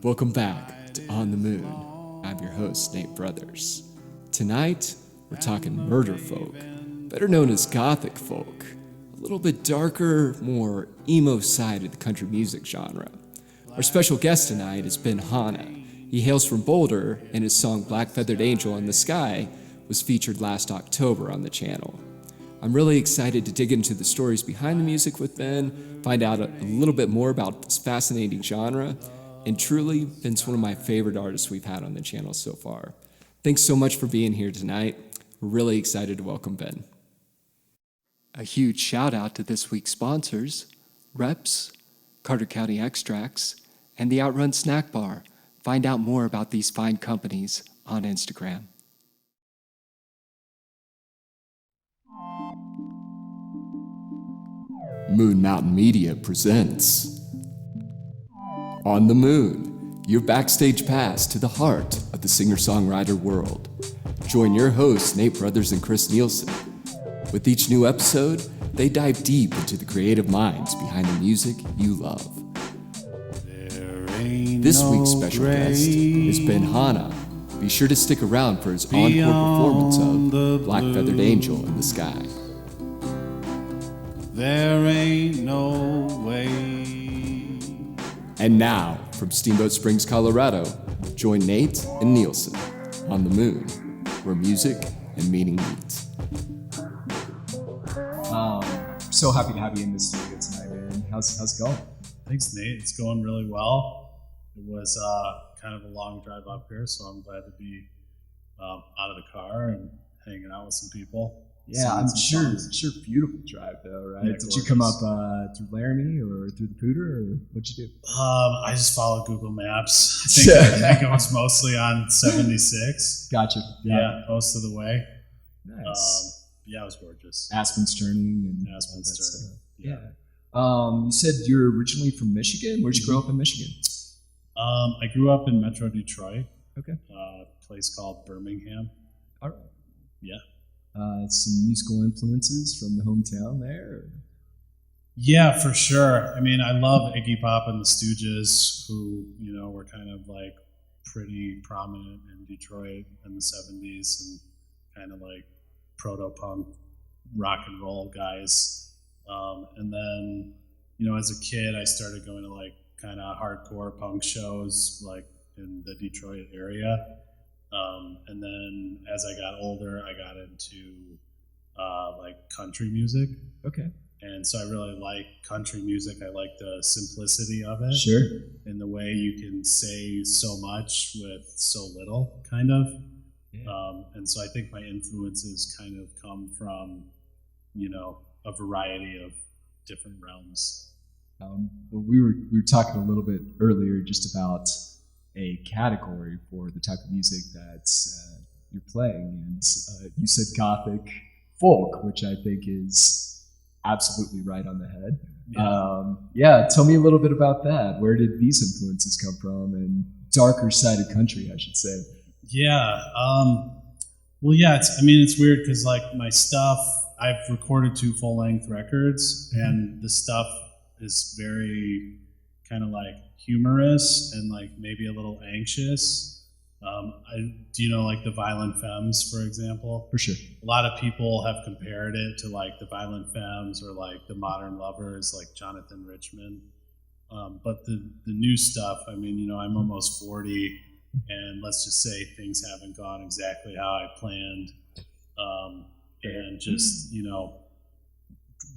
Welcome back to On the Moon. I'm your host, Nate Brothers. Tonight, we're talking murder folk, better known as Gothic folk. A little bit darker, more emo side of the country music genre. Our special guest tonight is Ben Hanna. He hails from Boulder, and his song Black Feathered Angel in the Sky was featured last October on the channel. I'm really excited to dig into the stories behind the music with Ben, find out a little bit more about this fascinating genre, and truly, Ben's one of my favorite artists we've had on the channel so far. Thanks so much for being here tonight. We're really excited to welcome Ben. A huge shout out to this week's sponsors, Reps, Carter County Extracts, and the Outrun Snack Bar. Find out more about these fine companies on Instagram. Moon Mountain Media presents On the Moon, your backstage pass to the heart of the singer-songwriter world. Join your hosts, Nate Brothers and Chris Nielsen. With each new episode, they dive deep into the creative minds behind the music you love. This week's special guest is Ben Hanna. Be sure to stick around for his encore performance of Black Feathered Angel in the Sky. There ain't no way. And now, from Steamboat Springs, Colorado, join Nate and Nielsen on the Moon, where music and meaning meet. So happy to have you in the studio tonight, man. How's it going? Thanks, Nate. It's going really well. It was kind of a long drive up here, so I'm glad to be out of the car and hanging out with some people. Yeah, I'm sure. Beautiful drive, though, right? Yeah, Did you come up through Laramie or through the Pooter, or what'd you do? I just followed Google Maps. I think it was mostly on 76. Gotcha. Yeah, most of the way. Nice. Yeah, it was gorgeous. Aspen's turning and Aspen's turning. Yeah. You said you're originally from Michigan. Where'd you grow up in Michigan? I grew up in Metro Detroit. Okay. A place called Birmingham. All right. Yeah. Some musical influences from the hometown there? Or? Yeah, for sure. I mean, I love Iggy Pop and the Stooges, who, were kind of like pretty prominent in Detroit in the 70s and kind of like proto-punk rock and roll guys. And then, as a kid, I started going to like kind of hardcore punk shows like in the Detroit area. And then as I got older, I got into like country music. Okay. And so I really like country music. I like the simplicity of it. Sure. And the way you can say so much with so little, kind of. Yeah. And so I think my influences kind of come from, a variety of different realms. We were talking a little bit earlier just about a category for the type of music that you're playing, and you said Gothic folk, which I think is absolutely right on the head. Yeah. Tell me a little bit about that. Where did these influences come from, and darker side of country, I should say? Yeah. Well, yeah. It's weird because like my stuff, I've recorded 2 full-length records, and the stuff is very kind of like humorous and like maybe a little anxious. Do you know like the Violent Femmes, for example? For sure. A lot of people have compared it to like the Violent Femmes or like the Modern Lovers, like Jonathan Richman. But the new stuff, I'm almost 40, and let's just say things haven't gone exactly how I planned. And just,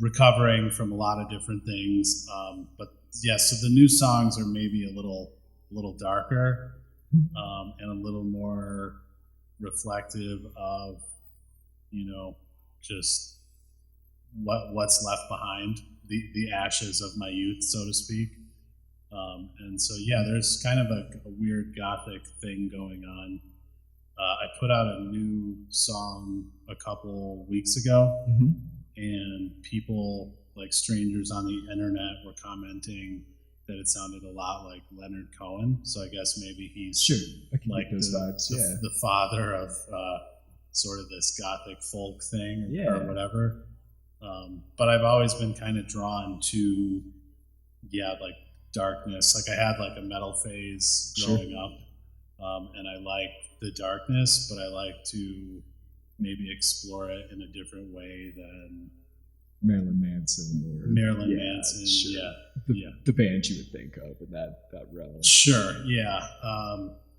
recovering from a lot of different things. But yeah, so the new songs are maybe a little darker, and a little more reflective of, just what's left behind, the ashes of my youth, so to speak. And so, yeah, there's kind of a weird Gothic thing going on. I put out a new song a couple weeks ago, and people, like strangers on the internet, were commenting that it sounded a lot like Leonard Cohen. So I guess maybe he's like the father of sort of this Gothic folk thing or whatever. But I've always been kind of drawn to, like darkness. Like I had like a metal phase growing up, and I like the darkness, but I like to maybe explore it in a different way than Marilyn Manson or Manson. Sure. The band you would think of in that realm. Sure, yeah.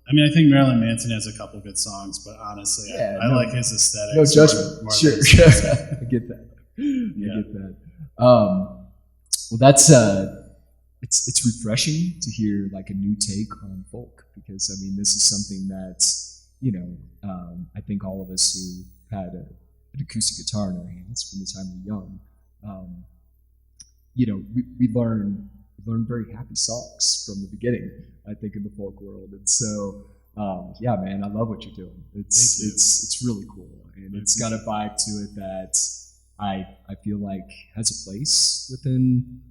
I mean, I think Marilyn Manson has a couple good songs, but honestly, I like his aesthetic. No judgment. More sure, I get that. Yeah. I get that. Well, that's it's refreshing to hear like a new take on folk, because I mean, this is something that I think all of us who had an acoustic guitar in our hands from the time we were young, we learn very happy songs from the beginning, I think, in the folk world. And so, yeah, man, I love what you're doing. It's really cool, and it's got a vibe to it that I feel like has a place within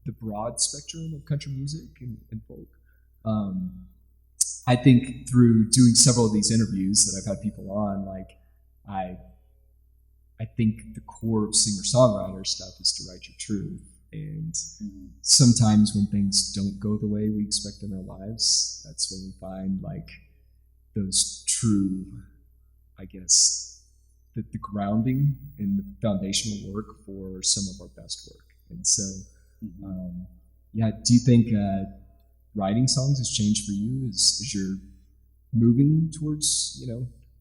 the broad spectrum of country music and folk. I think through doing several of these interviews that I've had people on, like I think the core of singer-songwriter stuff is to write your truth. And sometimes when things don't go the way we expect in our lives, that's when we find like those true, I guess, the grounding and the foundational work for some of our best work. And so, do you think writing songs has changed for you as you're moving towards,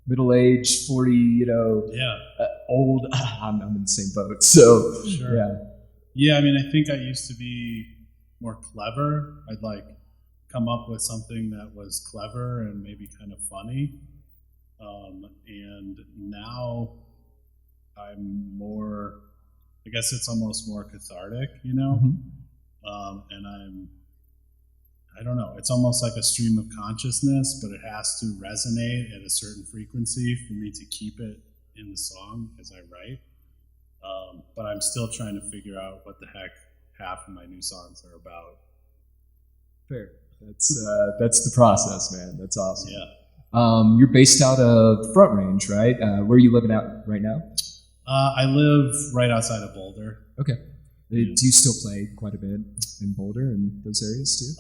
middle-aged, 40, old? I'm in the same boat. So, sure. Yeah, I mean, I think I used to be more clever. I'd like come up with something that was clever and maybe kind of funny. And now I'm more, I guess it's almost more cathartic, and I don't know, it's almost like a stream of consciousness, but it has to resonate at a certain frequency for me to keep it in the song as I write. But I'm still trying to figure out what the heck half of my new songs are about. Fair. That's the process, man. That's awesome. Yeah. You're based out of Front Range, right? Where are you living out right now? I live right outside of Boulder. Okay. Do you still play quite a bit in Boulder and those areas too?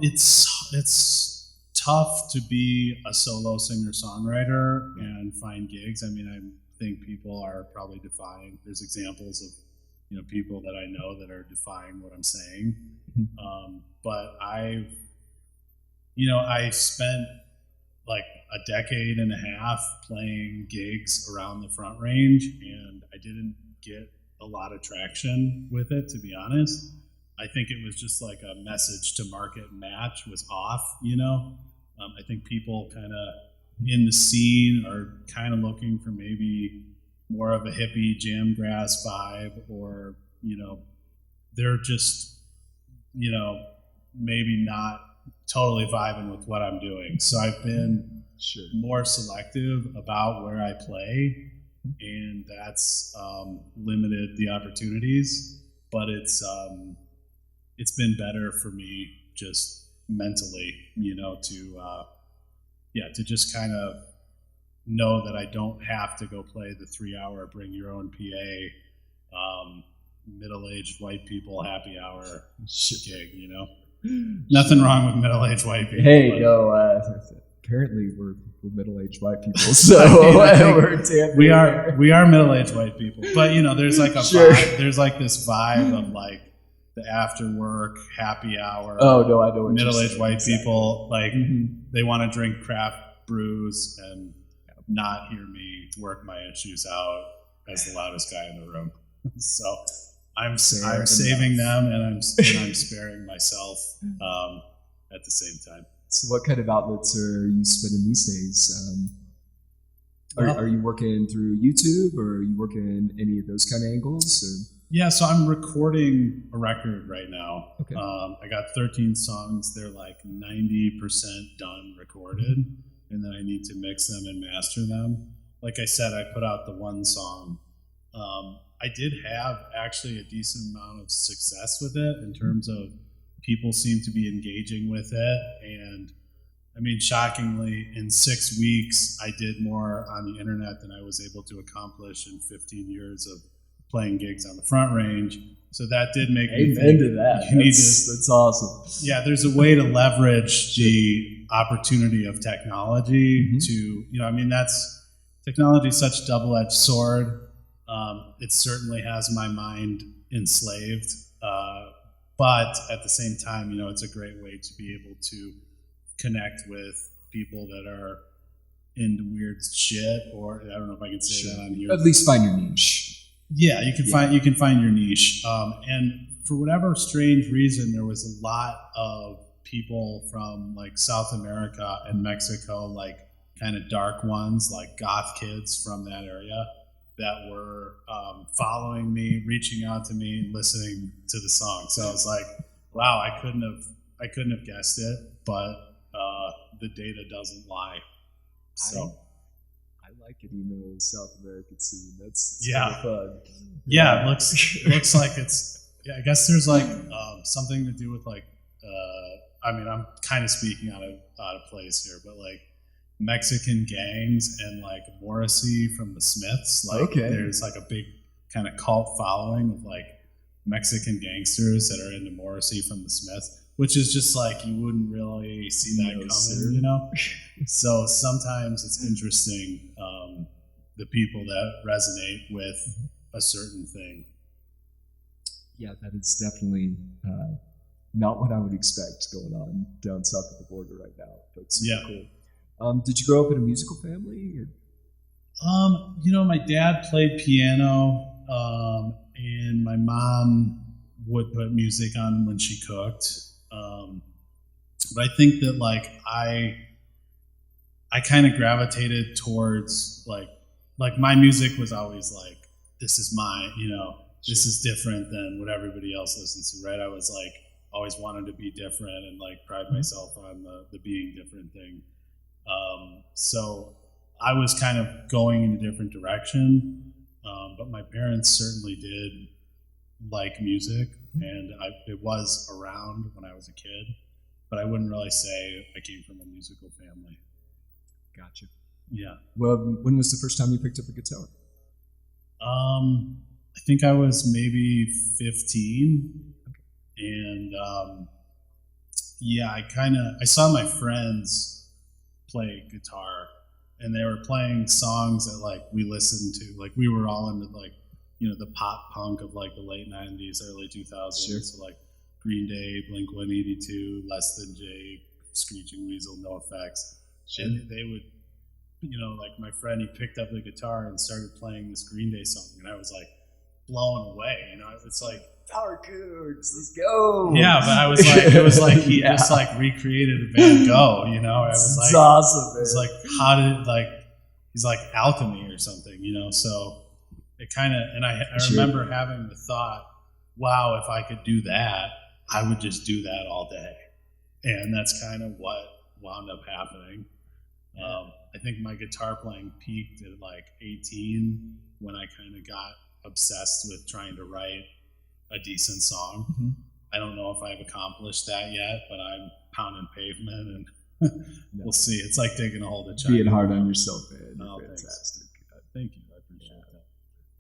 It's tough to be a solo singer-songwriter and find gigs. I mean, I think people are probably defying. There's examples of people that I know that are defying what I'm saying. But I spent like a decade and a half playing gigs around the Front Range, and I didn't get a lot of traction with it, to be honest. I think it was just like a message to market match was off, I think people kind of in the scene are kind of looking for maybe more of a hippie jamgrass vibe, or they're just maybe not totally vibing with what I'm doing. So I've been more selective about where I play, and that's limited the opportunities, but it's been better for me just mentally, to just kind of know that I don't have to go play the 3-hour bring your own PA middle-aged white people happy hour gig. Nothing wrong with middle-aged white people. Hey, apparently we're middle-aged white people, so we are middle-aged white people. But there's like a vibe, there's like this vibe of like the after work happy hour. Oh no, I know what middle-aged white people like they want to drink craft brews and not hear me work my issues out as the loudest guy in the room. So I'm saving them and I'm sparing myself at the same time. So what kind of outlets are you spending these days? Are you working through YouTube, or are you working any of those kind of angles? Or? Yeah, so I'm recording a record right now. Okay. I got 13 songs. They're like 90% done recorded, and then I need to mix them and master them. Like I said, I put out the one song. I did have actually a decent amount of success with it in terms of people seem to be engaging with it. And I mean, shockingly, in 6 weeks, I did more on the internet than I was able to accomplish in 15 years of playing gigs on the Front Range. So that did make me Amen think to that. That's awesome. Yeah, there's a way to leverage the opportunity of technology to, technology is such a double-edged sword. It certainly has my mind enslaved, but at the same time, it's a great way to be able to connect with people that are into weird shit, or I don't know if I can say that on here. At least find your niche. Yeah, you can find your niche, and for whatever strange reason, there was a lot of people from like South America and Mexico, like kind of dark ones, like goth kids from that area, that were following me, reaching out to me, listening to the song. So I was like, wow, I couldn't have guessed it, but the data doesn't lie. So. I like it, South American scene. That's kind of fun. Yeah, it looks like it's. Yeah, I guess there's like something to do with like. I'm kind of speaking out of place here, but like Mexican gangs and like Morrissey from the Smiths. Like, there's like a big kind of cult following of like Mexican gangsters that are into Morrissey from the Smiths, which is just like you wouldn't really see that coming, So sometimes it's interesting the people that resonate with a certain thing. Yeah, that is definitely not what I would expect going on down south of the border right now. But super cool. Did you grow up in a musical family? Or? My dad played piano, and my mom would put music on when she cooked. But I think that like I kind of gravitated towards like my music was always like, this is mine, this is different than what everybody else listens to, right? I was like, always wanted to be different and like pride myself on the being different thing. So I was kind of going in a different direction, but my parents certainly did like music, and it was around when I was a kid, but I wouldn't really say I came from a musical family. Gotcha. Yeah. Well, when was the first time you picked up a guitar? I think I was maybe 15, and I saw my friends play guitar, and they were playing songs that like we listened to, like we were all into like the pop punk of like the late 90s, early 2000s. Sure. So like Green Day, Blink-182, Less Than Jake, Screeching Weasel, NoFX. Sure. And they would, like my friend, he picked up the guitar and started playing this Green Day song, and I was like blown away. It's like power chords, let's go. Yeah, but I was like, it was like he just like recreated Van Gogh. I was like, it's awesome. Man. It's like, how did he's like alchemy or something, So it kind of, and I remember having the thought, wow, if I could do that, I would just do that all day. And that's kind of what wound up happening. I think my guitar playing peaked at like 18 when I kind of got obsessed with trying to write a decent song. Mm-hmm. I don't know if I've accomplished that yet, but I'm pounding pavement, and we'll see. It's like digging a hole to China. Being hard on yourself, man. Oh, fantastic. Thank you. I appreciate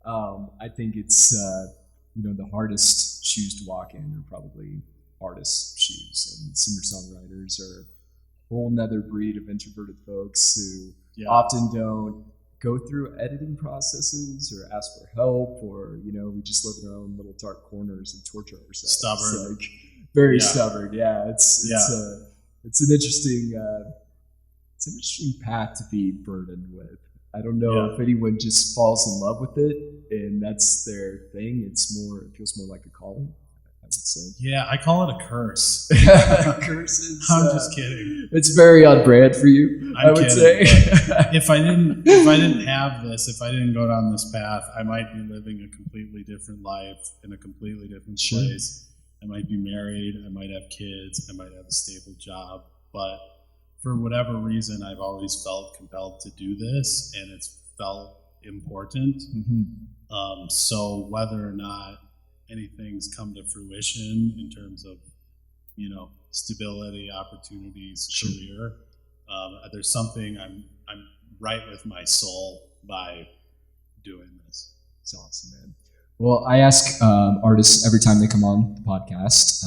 that. I think it's the hardest shoes to walk in are probably artists' shoes, and singer songwriters are a whole nother breed of introverted folks who often don't go through editing processes or ask for help, or we just live in our own little dark corners and torture ourselves. Stubborn, very stubborn. Yeah, it's an interesting path to be burdened with. I don't know if anyone just falls in love with it and that's their thing. It feels more like a calling, I would say. Yeah, I call it a curse. Curses. I'm just kidding. It's very on brand for you, I would say. If I didn't have this, if I didn't go down this path, I might be living a completely different life in a completely different place. I might be married. I might have kids. I might have a stable job. But for whatever reason, I've always felt compelled to do this, and it's felt important. Mm-hmm. So whether or not anything's come to fruition in terms of, stability, opportunities, career, there's something I'm right with my soul by doing this. It's awesome, man. Well, I ask artists every time they come on the podcast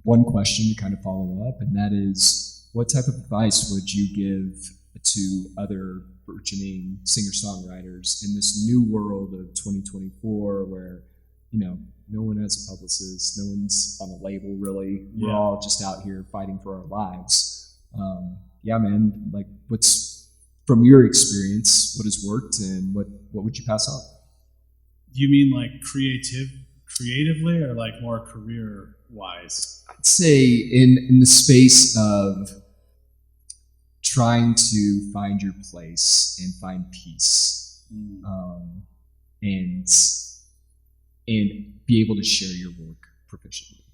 one question to kind of follow up, and that is, what type of advice would you give to other burgeoning singer-songwriters in this new world of 2024 where, no one has a publicist, no one's on a label really. We're all just out here fighting for our lives. Yeah, man, like what's, from your experience, what has worked and what would you pass on? You mean like creatively or like more career-wise? I'd say in the space of trying to find your place and find peace, and be able to share your work proficiently.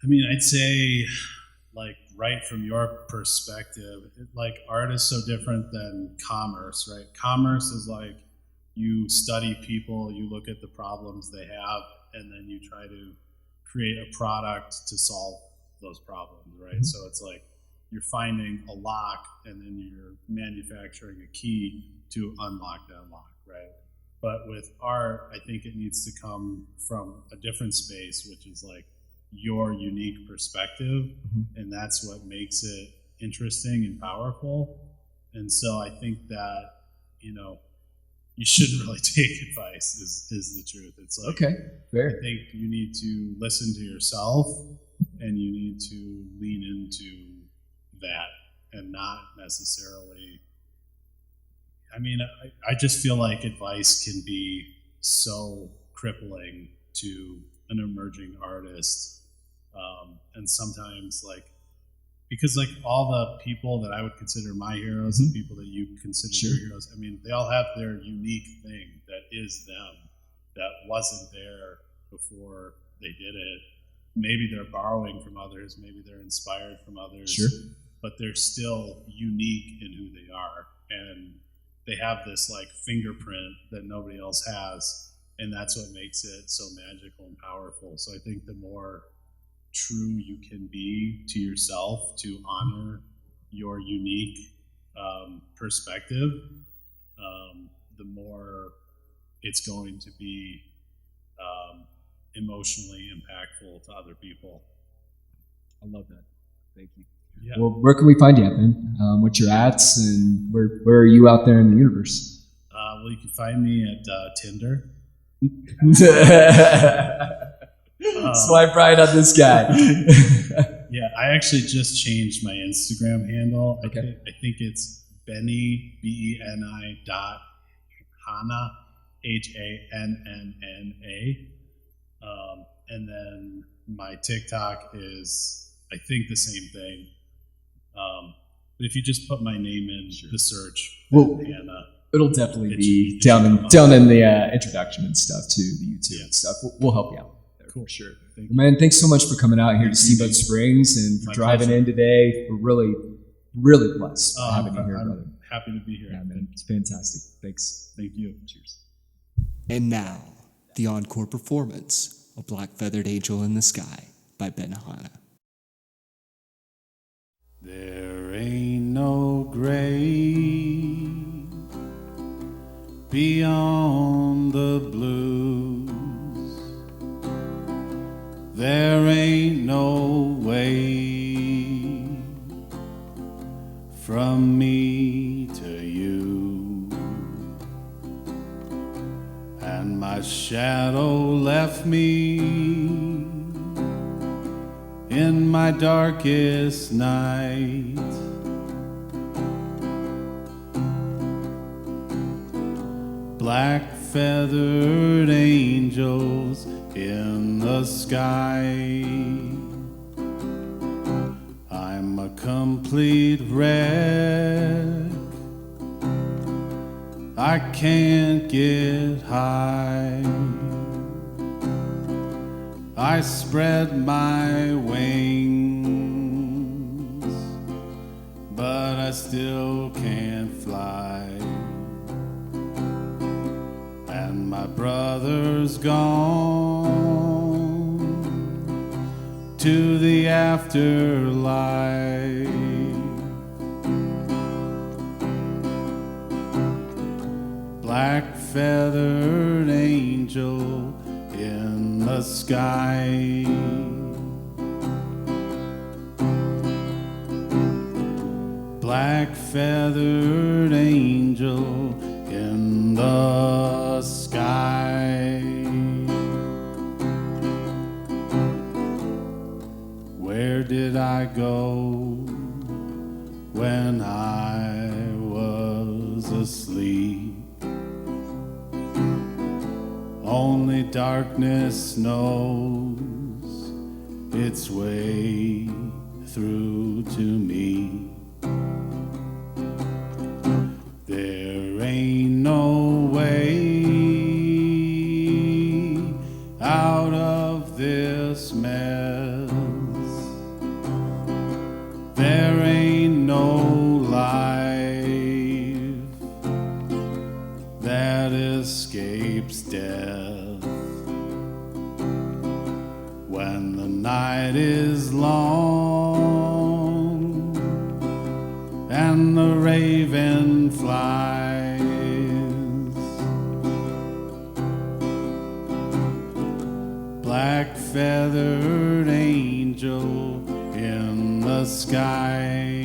I mean, I'd say, like, right from your perspective, like, art is so different than commerce, right? Commerce is like, you study people, you look at the problems they have, and then you try to create a product to solve those problems, right? Mm-hmm. So it's like you're finding a lock and then you're manufacturing a key to unlock that lock, right? But with art, I think it needs to come from a different space, which is like your unique perspective, and that's what makes it interesting and powerful. And so I think that, you shouldn't really take advice is the truth. It's like, okay, fair. I think you need to listen to yourself and you need to lean into that and not necessarily, I just feel like advice can be so crippling to an emerging artist. And sometimes because all the people that I would consider my heroes, the people that you consider your heroes, they all have their unique thing that is them, that wasn't there before they did it. Maybe they're borrowing from others, maybe they're inspired from others, but they're still unique in who they are. And they have this fingerprint that nobody else has. And that's what makes it so magical and powerful. So I think the more true you can be to yourself, to honor your unique perspective, the more it's going to be emotionally impactful to other people. I love that. Thank you. Yeah. Well, where can we find you at, Ben? What's your ads and where are you out there in the universe? Well, you can find me at Tinder. Swipe right on this guy. Yeah, I actually just changed my Instagram handle. Okay. I think it's Benny, BENI Hanna, HANNNA. And then my TikTok is, I think, the same thing. But if you just put my name in the search, Hanna, it'll definitely be down in the introduction and stuff too, the YouTube and stuff. We'll help you out. Cool. Sure. Well, man, thanks so much for coming out here to Steamboat Springs and for driving in today. We're really, really blessed having you here, brother. Happy to be here. Yeah, man, it's fantastic. Thanks. Thank you. Cheers. And now, the encore performance of Black Feathered Angel in the Sky by Ben Hanna. There ain't no grave beyond the blues. There ain't no way from me to you. And my shadow left me in my darkest night. Black feathered angels in the sky. I'm a complete wreck. I can't get high. I spread my wings, but I still can't fly. And my brother's gone to the afterlife. Black feather the sky. Black feathered angel in the sky. Where did I go when I was asleep? Only darkness knows its way through to me. There ain't no way out of this mess. There ain't no life that escapes death. When the night is long and the raven flies, black feathered angel in the sky.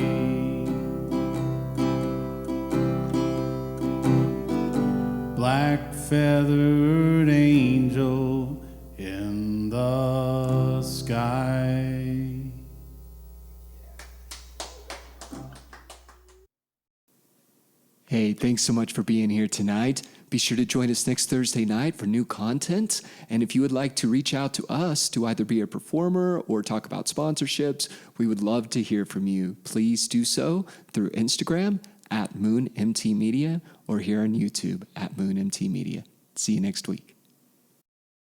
Black feathered angel in the sky. Hey, thanks so much for being here tonight. Be sure to join us next Thursday night for new content. And if you would like to reach out to us to either be a performer or talk about sponsorships, we would love to hear from you. Please do so through Instagram @MoonMTMedia or here on YouTube @MoonMTMedia. See you next week.